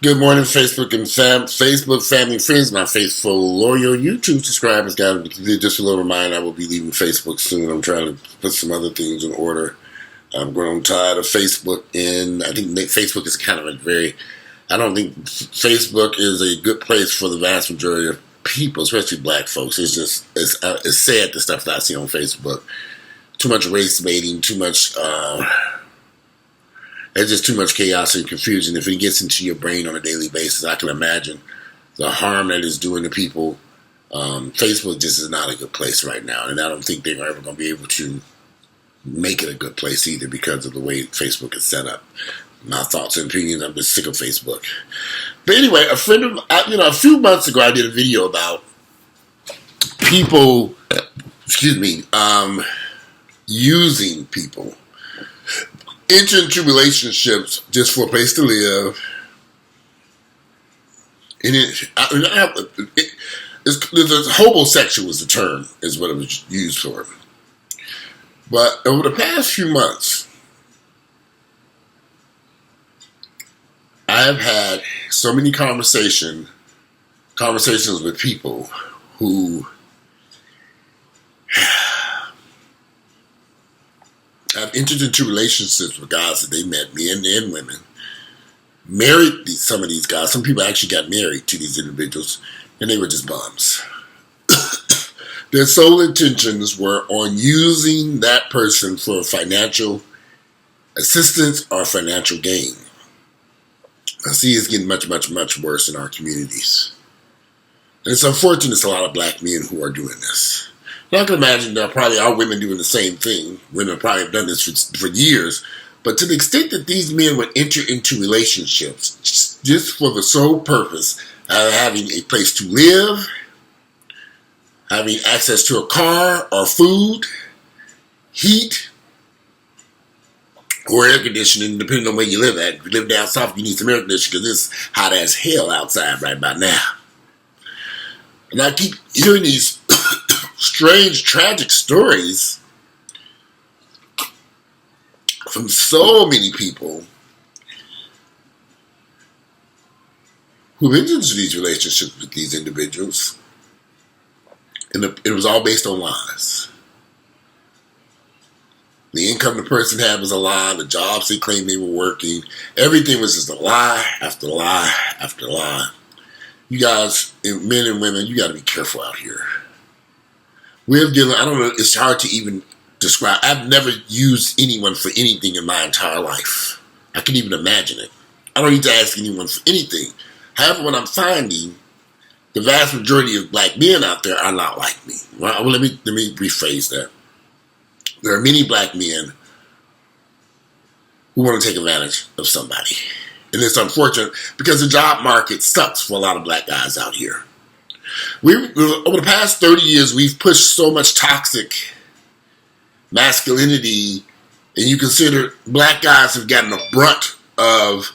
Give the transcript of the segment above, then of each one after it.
Good morning, Facebook and Facebook family and friends, my faithful loyal YouTube subscribers. Guys, just a little reminder, I will be leaving Facebook soon. I'm trying to put some other things in order. I'm growing tired of Facebook, and I think Facebook is kind of I don't think Facebook is a good place for the vast majority of people, especially black folks. It's sad the stuff that I see on Facebook. Too much race baiting, too much. There's just too much chaos and confusion. If it gets into your brain on a daily basis, I can imagine the harm that it's doing to people. Facebook just is not a good place right now, and I don't think they're ever going to be able to make it a good place either because of the way Facebook is set up. My thoughts and opinions, I'm just sick of Facebook. But anyway, a few months ago, I did a video about people, using people. Enter into relationships just for a place to live. And hobosexual is the term, is what it was used for. But over the past few months, I have had so many conversations with people who I've entered into relationships with guys that they met, men and women, married some of these guys. Some people actually got married to these individuals, and they were just bums. Their sole intentions were on using that person for financial assistance or financial gain. I see it's getting much, much, much worse in our communities. And it's unfortunate there's a lot of black men who are doing this. I can imagine there probably are women doing the same thing. Women probably have done this for years. But to the extent that these men would enter into relationships just for the sole purpose of having a place to live, having access to a car or food, heat, or air conditioning, depending on where you live at. If you live down south, you need some air conditioning because it's hot as hell outside right about now. And I keep hearing these strange, tragic stories from so many people who entered into these relationships with these individuals, and it was all based on lies. The income the person had was a lie. The jobs they claimed they were working, everything was just a lie after lie after lie. You guys, men and women, you got to be careful out here. I don't know, it's hard to even describe. I've never used anyone for anything in my entire life. I can't even imagine it. I don't need to ask anyone for anything. However, what I'm finding, the vast majority of black men out there are not like me. Well, let me rephrase that. There are many black men who want to take advantage of somebody. And it's unfortunate because the job market sucks for a lot of black guys out here. Over the past 30 years, we've pushed so much toxic masculinity, and you consider black guys have gotten the brunt of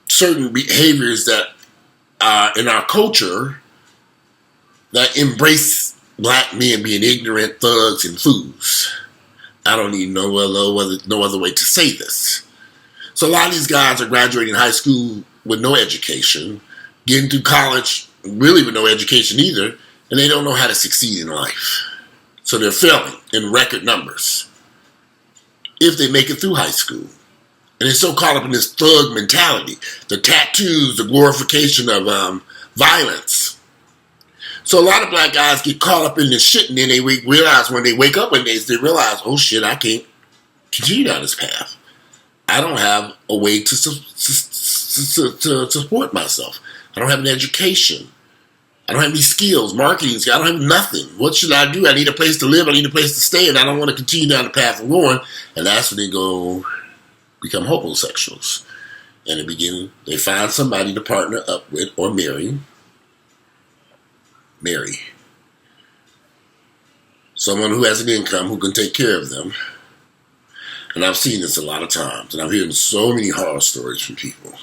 certain behaviors that are in our culture that embrace black men being ignorant thugs and fools. I don't need no other way to say this. So a lot of these guys are graduating high school with no education, getting through college really with no education either, and they don't know how to succeed in life. So they're failing in record numbers if they make it through high school. And they're so caught up in this thug mentality, the tattoos, the glorification of violence. So a lot of black guys get caught up in this shit, and then they realize when they wake up one day, they realize, oh shit, I can't continue down this path. I don't have a way to support myself. I don't have an education. I don't have any skills, marketing skills. I don't have nothing. What should I do? I need a place to live. I need a place to stay, and I don't want to continue down the path I'm going. And that's when they go become hobosexuals. In the beginning, they find somebody to partner up with or marry. Someone who has an income who can take care of them. And I've seen this a lot of times, and I'm hearing so many horror stories from people.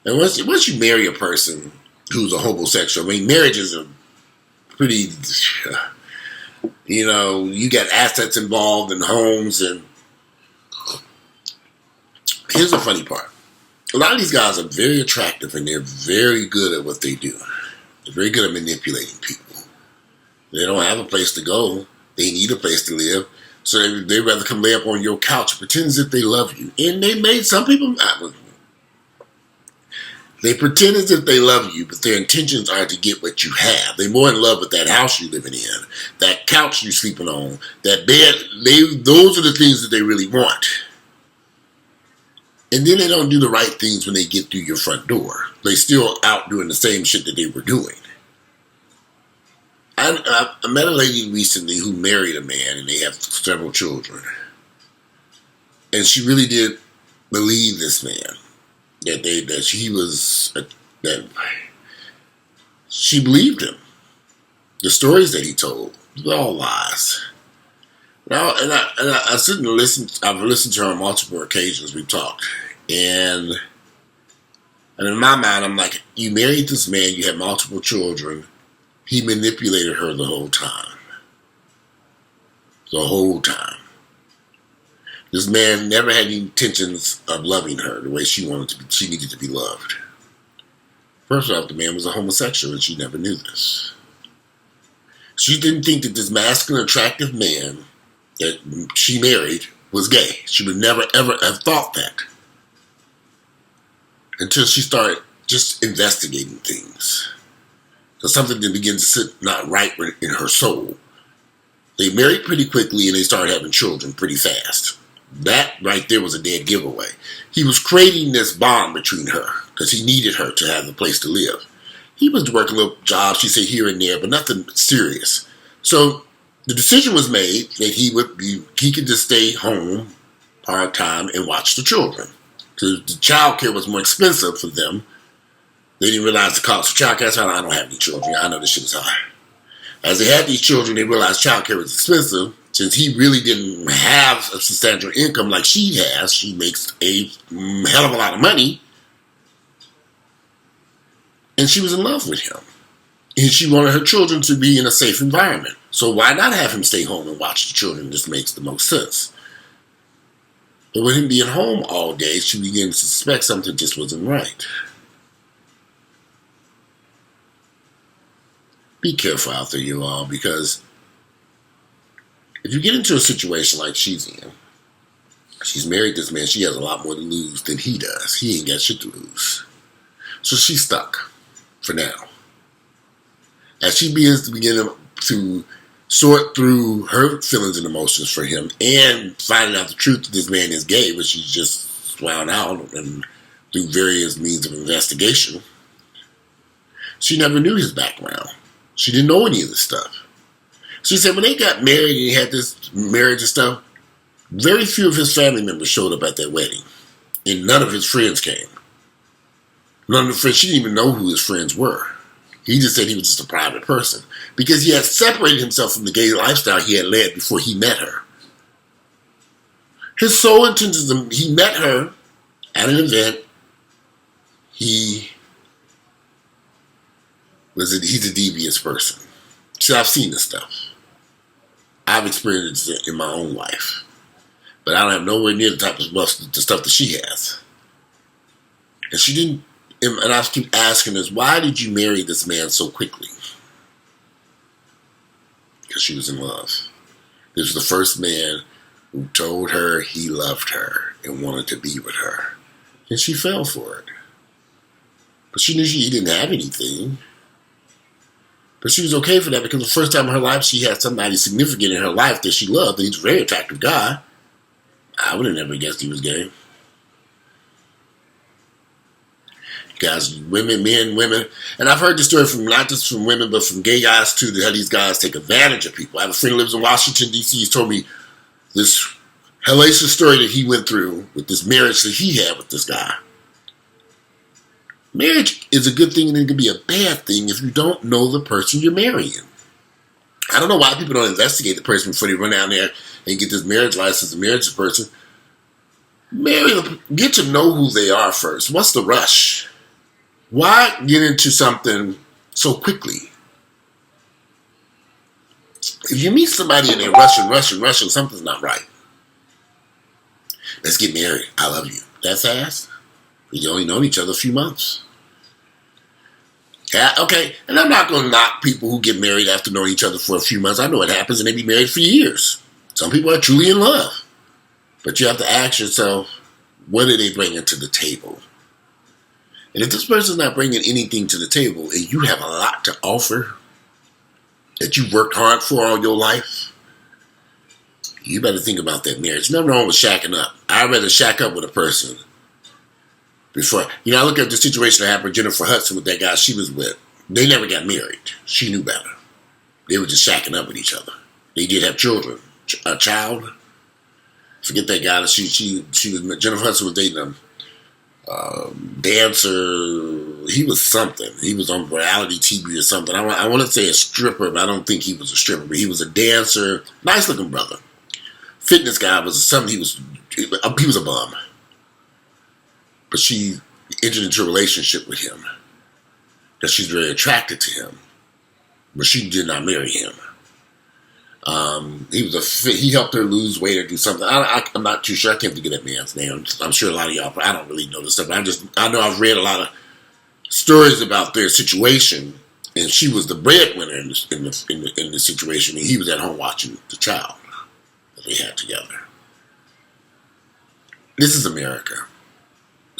And once you marry a person who's a homosexual, I mean, marriage is a pretty, you got assets involved and homes and Here's the funny part. A lot of these guys are very attractive and they're very good at what they do. They're very good at manipulating people. They don't have a place to go. They need a place to live. So they'd rather come lay up on your couch and pretend as if they love you. And they made some people... They pretend as if they love you, but their intentions are to get what you have. They're more in love with that house you're living in, that couch you're sleeping on, that bed. Those are the things that they really want. And then they don't do the right things when they get through your front door. They're still out doing the same shit that they were doing. I met a lady recently who married a man and they have several children. And she really did believe this man. That she believed him. The stories that he told were all lies. Now, and I sit and listen. I've listened to her on multiple occasions. We've talked, and in my mind, I'm like, you married this man. You had multiple children. He manipulated her the whole time. The whole time. This man never had any intentions of loving her the way she wanted to be. She needed to be loved. First off, the man was a homosexual and she never knew this. She didn't think that this masculine, attractive man that she married was gay. She would never, ever have thought that. Until she started just investigating things. So something that began to sit not right in her soul. They married pretty quickly and they started having children pretty fast. That right there was a dead giveaway. He was creating this bond between her because he needed her to have a place to live. He was working little jobs, she said, here and there, but nothing serious. So the decision was made that he could just stay home part-time and watch the children. Because the child care was more expensive for them. They didn't realize the cost of child care. So I don't have any children. I know this shit is high. As they had these children, they realized child care was expensive. Since he really didn't have a substantial income like she has, she makes a hell of a lot of money. And she was in love with him. And she wanted her children to be in a safe environment. So why not have him stay home and watch the children? This makes the most sense. But with him being home all day, she began to suspect something just wasn't right. Be careful out there, you all, because if you get into a situation like she's in, she's married this man, she has a lot more to lose than he does. He ain't got shit to lose. So she's stuck for now. As she begins to sort through her feelings and emotions for him and finding out the truth that this man is gay, but she's just wound out and through various means of investigation, she never knew his background. She didn't know any of this stuff. She said when they got married and he had this marriage and stuff, very few of his family members showed up at that wedding. And none of his friends came. None of the friends, she didn't even know who his friends were. He just said he was just a private person. Because he had separated himself from the gay lifestyle he had led before he met her. His sole intention, he met her at an event. He's a devious person. See, I've seen this stuff. I've experienced it in my own life. But I don't have nowhere near the type of the stuff that she has. And she didn't, and I keep asking us, why did you marry this man so quickly? Because she was in love. This was the first man who told her he loved her and wanted to be with her. And she fell for it. But she knew she didn't have anything. But she was okay for that because the first time in her life she had somebody significant in her life that she loved, and he's a very attractive guy. I would have never guessed he was gay. Guys, women, men, women. And I've heard this story from not just from women, but from gay guys too, that how these guys take advantage of people. I have a friend who lives in Washington, D.C. He's told me this hellacious story that he went through with this marriage that he had with this guy. Marriage is a good thing and it can be a bad thing if you don't know the person you're marrying. I don't know why people don't investigate the person before they run down there and get this marriage license and marry this person. Marry them. Get to know who they are first. What's the rush? Why get into something so quickly? If you meet somebody and they're rushing, something's not right. Let's get married. I love you. that fast? We only known each other a few months. Yeah, okay. And I'm not going to knock people who get married after knowing each other for a few months. I know it happens, and they be married for years. Some people are truly in love. But you have to ask yourself, what are they bringing to the table? And if this person's not bringing anything to the table, and you have a lot to offer that you worked hard for all your life, you better think about that marriage. Nothing wrong with shacking up. I'd rather shack up with a person before. I look at the situation that happened with Jennifer Hudson with that guy she was with. They never got married. She knew better. They were just shacking up with each other. They did have children. A child. Forget that guy. She was, Jennifer Hudson was dating him. Dancer. He was something. He was on reality TV or something. I want to say a stripper, but I don't think he was a stripper. But he was a dancer. Nice looking brother. Fitness guy was something. He was a bum. But she entered into a relationship with him because she's very attracted to him. But she did not marry him. He helped her lose weight or do something. I'm not too sure. I can't think of that man's name. I'm sure a lot of y'all, I don't really know this stuff. I know I've read a lot of stories about their situation, and she was the breadwinner in the situation, and he was at home watching the child that they had together. This is America.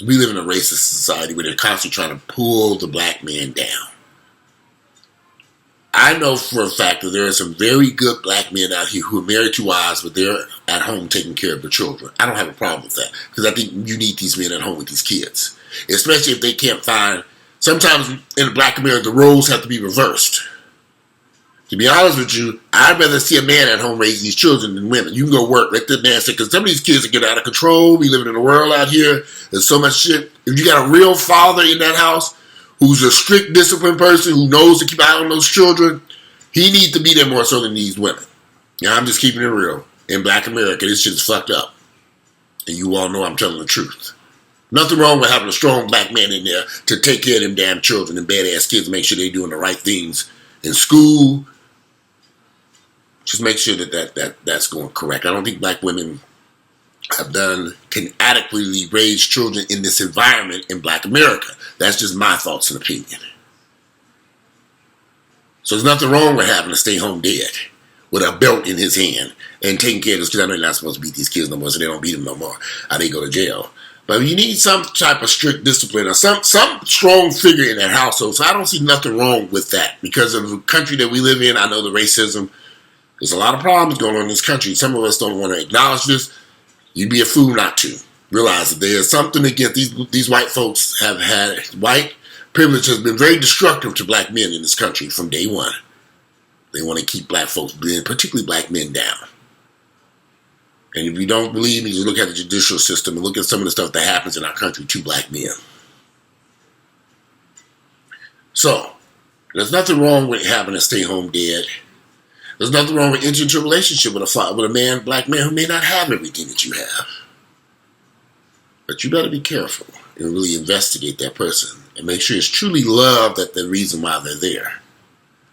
We live in a racist society where they're constantly trying to pull the black man down. I know for a fact that there are some very good black men out here who are married to wives, but they're at home taking care of their children. I don't have a problem with that because I think you need these men at home with these kids, especially if they can't find. Sometimes in black America, the roles have to be reversed. To be honest with you, I'd rather see a man at home raising these children than women. You can go work. Let the man say, because some of these kids are getting out of control. We living in a world out here. There's so much shit. If you got a real father in that house who's a strict, disciplined person who knows to keep an eye on those children, he needs to be there more so than these women. I'm just keeping it real. In black America, this shit is fucked up. And you all know I'm telling the truth. Nothing wrong with having a strong black man in there to take care of them damn children and badass kids, make sure they're doing the right things in school. Just make sure that's going correct. I don't think black women can adequately raise children in this environment in black America. That's just my thoughts and opinion. So there's nothing wrong with having a stay-home dad with a belt in his hand and taking care of those kids. I know you're not supposed to beat these kids no more, so they don't beat them no more. They go to jail. But you need some type of strict discipline or some strong figure in that household. So I don't see nothing wrong with that. Because of the country that we live in, I know the racism. There's a lot of problems going on in this country. Some of us don't want to acknowledge this. You'd be a fool not to. Realize that there's something against these white folks have had. White privilege has been very destructive to black men in this country from day one. They want to keep black folks, particularly black men, down. And if you don't believe me, you look at the judicial system and look at some of the stuff that happens in our country to black men. So, there's nothing wrong with having a stay-home dad. There's nothing wrong with entering into a relationship with a black man who may not have everything that you have. But you better be careful and really investigate that person and make sure it's truly love that's the reason why they're there.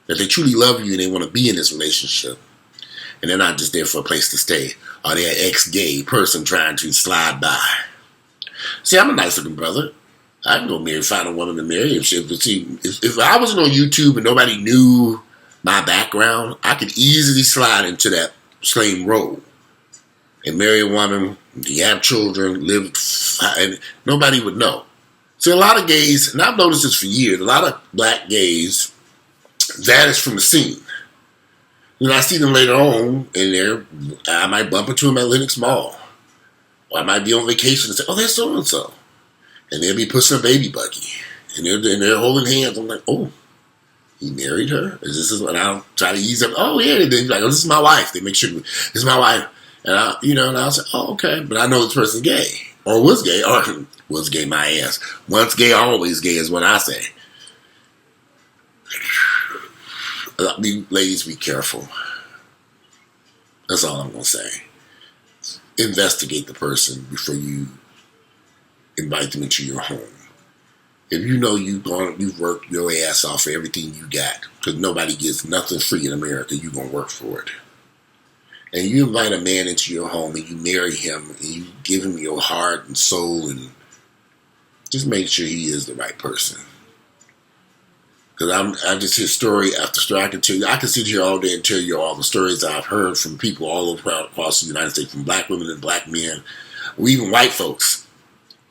That they truly love you and they want to be in this relationship. And they're not just there for a place to stay. Or they're an ex-gay person trying to slide by. See, I'm a nice looking brother. I can go find a woman to marry. If I wasn't on YouTube and nobody knew my background, I could easily slide into that same role and marry a woman, you have children, live, and nobody would know. See, a lot of gays, and I've noticed this for years, a lot of black gays vanish from the scene. I see them later on, and I might bump into them at Lenox Mall. Or I might be on vacation and say, oh, there's so-and-so. And they'll be pushing a baby buggy. And they're holding hands. I'm like, oh, he married her? And I'll try to ease up. Oh, yeah. And then like, oh, this is my wife. They make sure, this is my wife. And I'll say, oh, okay. But I know this person's gay. Or was gay. Or was gay my ass. Once gay, always gay is what I say. Ladies, be careful. That's all I'm going to say. Investigate the person before you invite them into your home. If you know you've worked your ass off for everything you got, because nobody gets nothing free in America, you're going to work for it. and you invite a man into your home and you marry him and you give him your heart and soul, and just make sure he is the right person. Because I just hear story after story. I can tell you, I can sit here all day and tell you all the stories I've heard from people all over across the United States, from black women and black men, or even white folks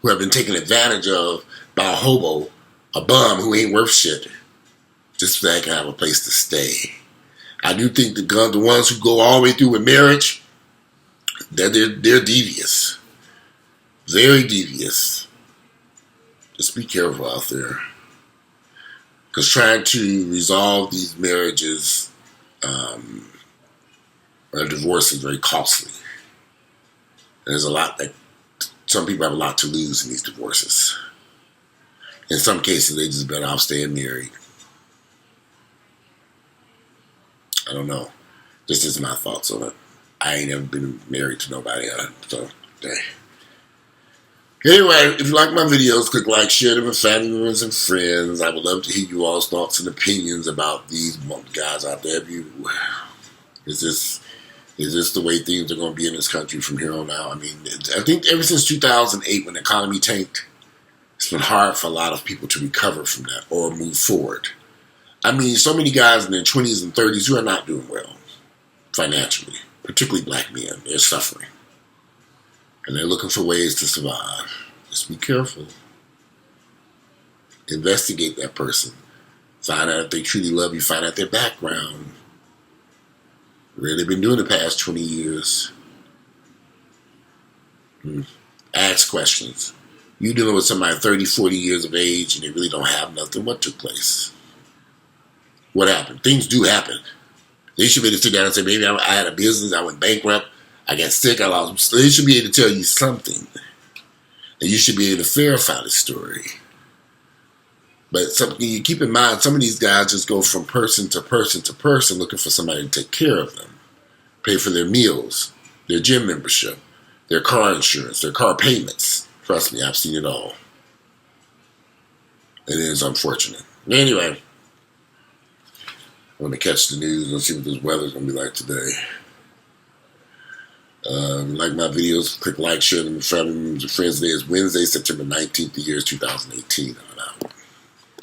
who have been taken advantage of by a hobo, a bum who ain't worth shit, just so they can have a place to stay. I do think the ones who go all the way through with marriage, they're devious, very devious. Just be careful out there. Because trying to resolve these marriages or divorce is very costly. There's a lot that some people have a lot to lose in these divorces. In some cases, they just better off staying married. I don't know. This is my thoughts on it. I ain't ever been married to nobody, so dang. Anyway, if you like my videos, click like, share them with family members and friends. I would love to hear you all's thoughts and opinions about these guys out there. Is this the way things are going to be in this country from here on out? I mean, I think ever since 2008, when the economy tanked, it's been hard for a lot of people to recover from that or move forward. I mean, so many guys in their 20s and 30s who are not doing well financially, particularly black men. They're suffering. And they're looking for ways to survive. Just be careful. Investigate that person. Find out if they truly love you. Find out their background. Where they've been doing the past 20 years. Ask questions. You dealing with somebody 30, 40 years of age and they really don't have nothing. What took place? What happened? Things do happen. They should be able to sit down and say, maybe I had a business, I went bankrupt, I got sick, I lost. They should be able to tell you something. And you should be able to verify the story. But something you keep in mind, some of these guys just go from person to person to person looking for somebody to take care of them. Pay for their meals, their gym membership, their car insurance, their car payments. Trust me, I've seen it all. It is unfortunate. Anyway, I'm going to catch the news and see what this weather's going to be like today. Like my videos, click like, share them with family members and friends. Today is Wednesday, September 19th, the year is 2018. I'm out.